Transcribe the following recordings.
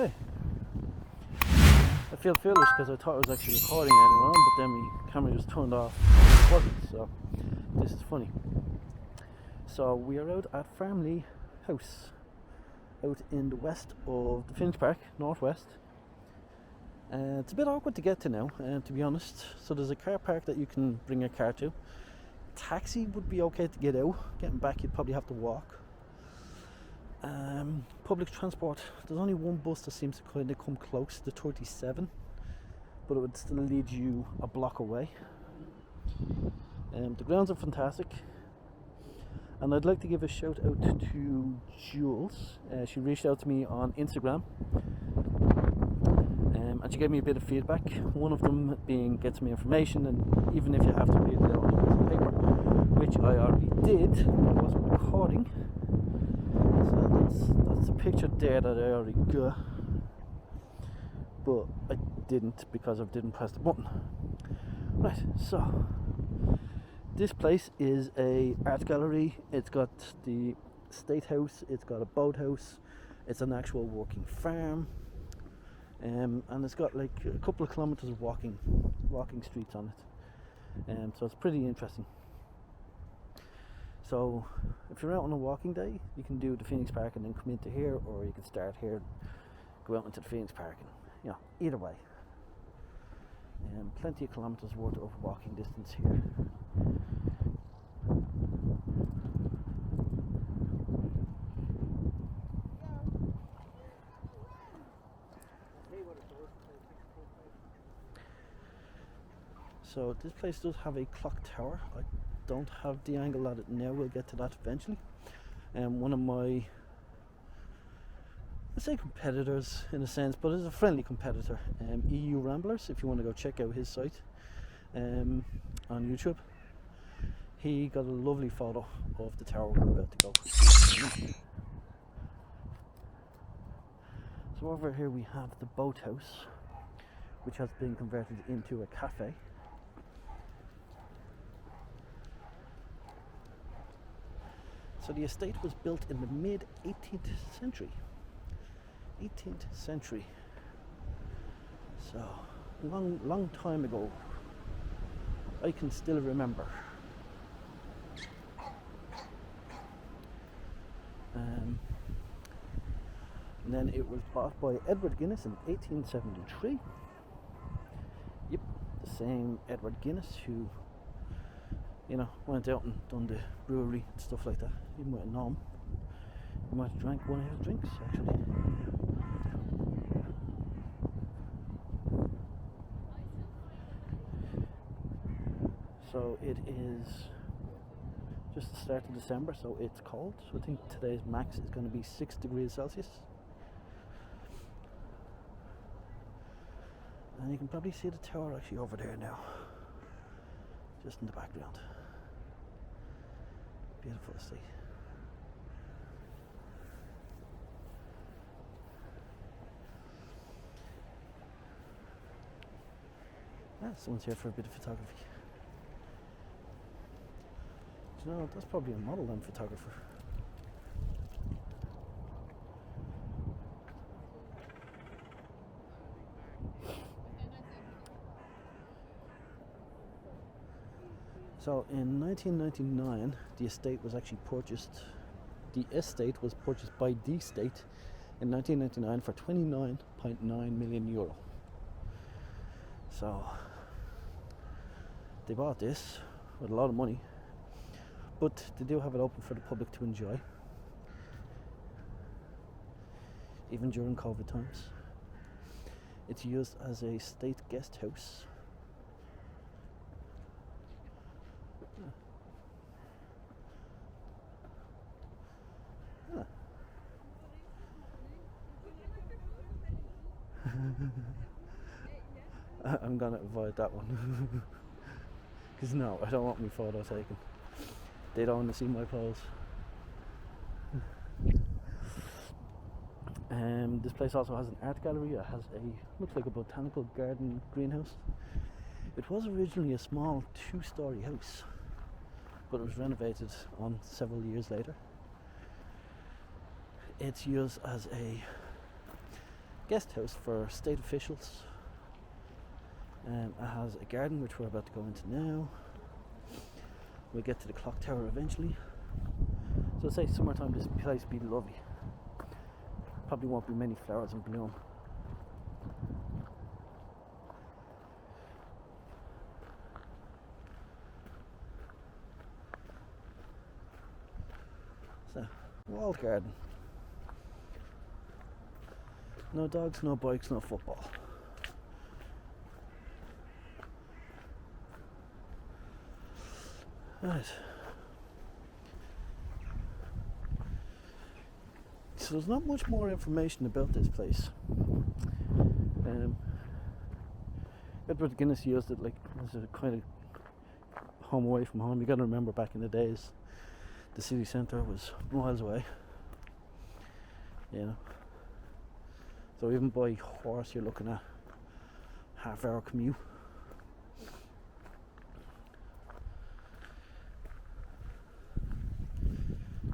Okay. I feel foolish because I thought I was actually recording earlier on, but then my camera was turned off and it wasn't, so this is funny. So we are out at Farmleigh house, out in the west of the Finch Park, northwest. It's a bit awkward to get to now, to be honest. So there's a car park that you can bring your car to. Taxi would be okay to get out. Getting back you'd probably have to walk. Public transport, there's only one bus that seems to kind of come close, the 37, but it would still lead you a block away. The grounds are fantastic, and I'd like to give a shout out to Jules. She reached out to me on Instagram, and she gave me a bit of feedback. One of them being get some information, and even if you have to read it out on a piece of paper, which I already did, I wasn't recording. So that's a picture there that I already got, but I didn't because I didn't press the button. Right, so this place is a art gallery. It's got the state house, it's got a boathouse, it's an actual working farm, and it's got like a couple of kilometers of walking streets on it, so it's pretty interesting. So if you're out on a walking day, you can do the Phoenix Park and then come into here, or you can start here, go out into the Phoenix Park, and either way. Plenty of kilometers worth of walking distance here. So this place does have a clock tower. I don't have the angle at it now, we'll get to that eventually. One of my, I'd say competitors in a sense, but it's a friendly competitor, EU Ramblers, if you want to go check out his site on YouTube. He got a lovely photo of the tower we're about to go. So over here we have the Boathouse, which has been converted into a cafe. So the estate was built in the mid 18th century. 18th century. So long time ago. I can still remember. And then it was bought by Edward Guinness in 1873. Yep, the same Edward Guinness who went out and done the brewery and stuff like that. You might know him. You might have drank one of his drinks, actually. So it is just the start of December, so it's cold. So I think today's max is going to be 6 degrees Celsius. And you can probably see the tower actually over there now, just in the background. Beautiful to see. Someone's here for a bit of photography. Do you know, that's probably a model and photographer. So in 1999, the estate was actually purchased. The estate was purchased by the state in 1999 for €29.9 million. So they bought this with a lot of money, but they do have it open for the public to enjoy, even during COVID times. It's used as a state guest house. I'm gonna avoid that one because no, I don't want my photo taken. They don't want to see my clothes. This place also has an art gallery. It has looks like a botanical garden greenhouse. It was originally a small 2-story house, but it was renovated on several years later. It's used as a guest house for state officials. It has a garden which we're about to go into now. We'll get to the clock tower eventually. So I'd say summertime this place will be lovely. Probably won't be many flowers in bloom. So, walled garden. No dogs, no bikes, no football. Right. So there's not much more information about this place. Edward Guinness used it like as a kind of home away from home. You got to remember back in the days, the city centre was miles away. You know. So even by horse, you're looking at half-hour commute.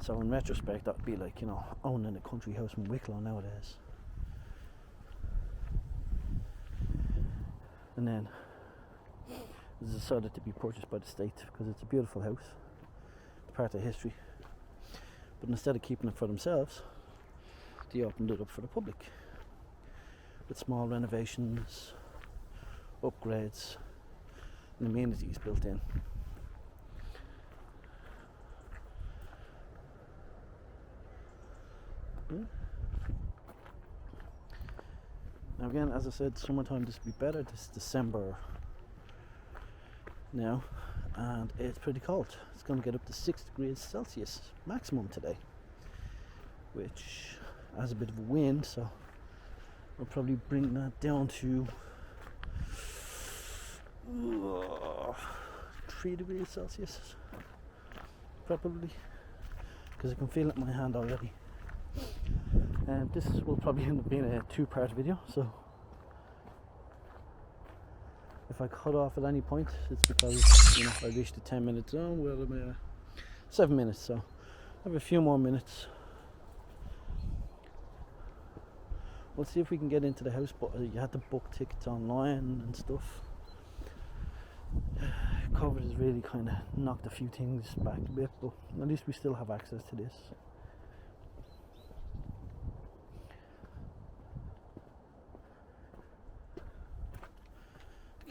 So in retrospect, that would be like, you know, owning a country house in Wicklow nowadays. And then it was decided to be purchased by the state because it's a beautiful house. It's part of history. But instead of keeping it for themselves, they opened it up for the public with small renovations, upgrades, and amenities built in. Now again, as I said, summertime this will be better. This is December now, and it's pretty cold. It's going to get up to 6 degrees Celsius maximum today, which has a bit of a wind, so I'll probably bring that down to 3 degrees Celsius, probably, because I can feel it in my hand already. And this will probably end up being a 2-part video, so if I cut off at any point, it's because, you know, I reached the 10-minute zone. Well, I'm 7 minutes, so I have a few more minutes. We'll see if we can get into the house, but you had to book tickets online and stuff. COVID has really kind of knocked a few things back a bit, but at least we still have access to this.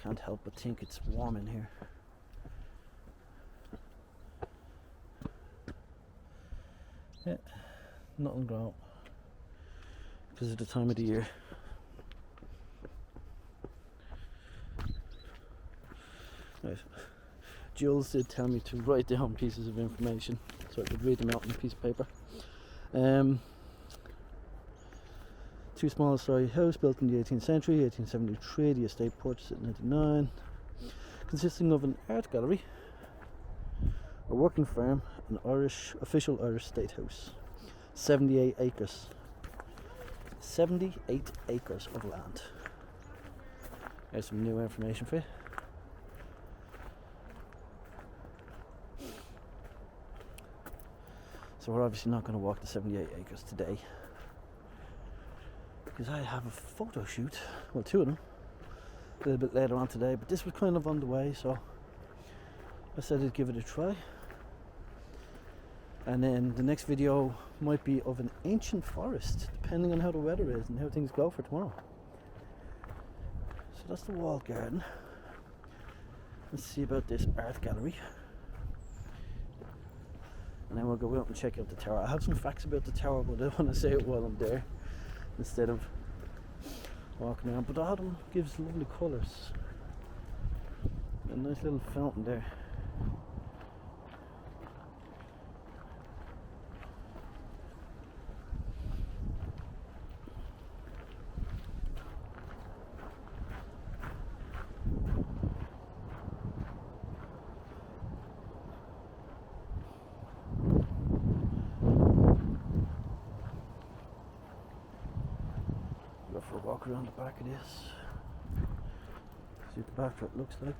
Can't help but think it's warm in here. Yeah, nothing growing because of the time of the year. Right. Jules did tell me to write down pieces of information so I could read them out on a piece of paper. Two small story house built in the 18th century, 1873, the estate purchased in 1999, consisting of an art gallery, a working farm, an official Irish state house, 78 acres. 78 acres of land. There's some new information for you. So we're obviously not going to walk the 78 acres today, because I have a photo shoot, well, 2 of them, a little bit later on today, but this was kind of on the way, so I said I'd give it a try. And then the next video might be of an ancient forest, depending on how the weather is and how things go for tomorrow. So that's the walled garden. Let's see about this art gallery. And then we'll go out and check out the tower. I have some facts about the tower, but I want to say it while I'm there instead of walking around. But the autumn gives lovely colours. A nice little fountain there. Go for a walk around the back of this. See what the backdrop looks like.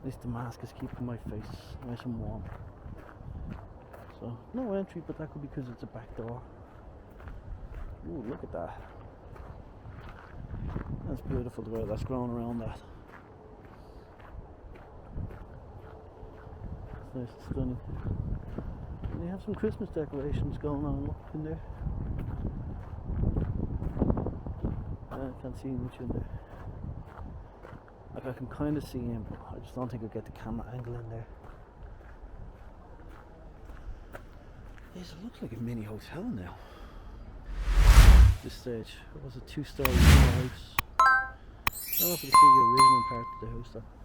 At least the mask is keeping my face nice and warm. So, no entry, but that could be because it's a back door. Ooh, look at that. That's beautiful the way that's grown around that. It's nice and stunning. And they have some Christmas decorations going on, look in there. I can't see much in there. Like I can kind of see him, but I just don't think I'll get the camera angle in there. Yes, it looks like a mini hotel now. This stage. It was a 2-story house. I don't know if you can see the original part of the house though.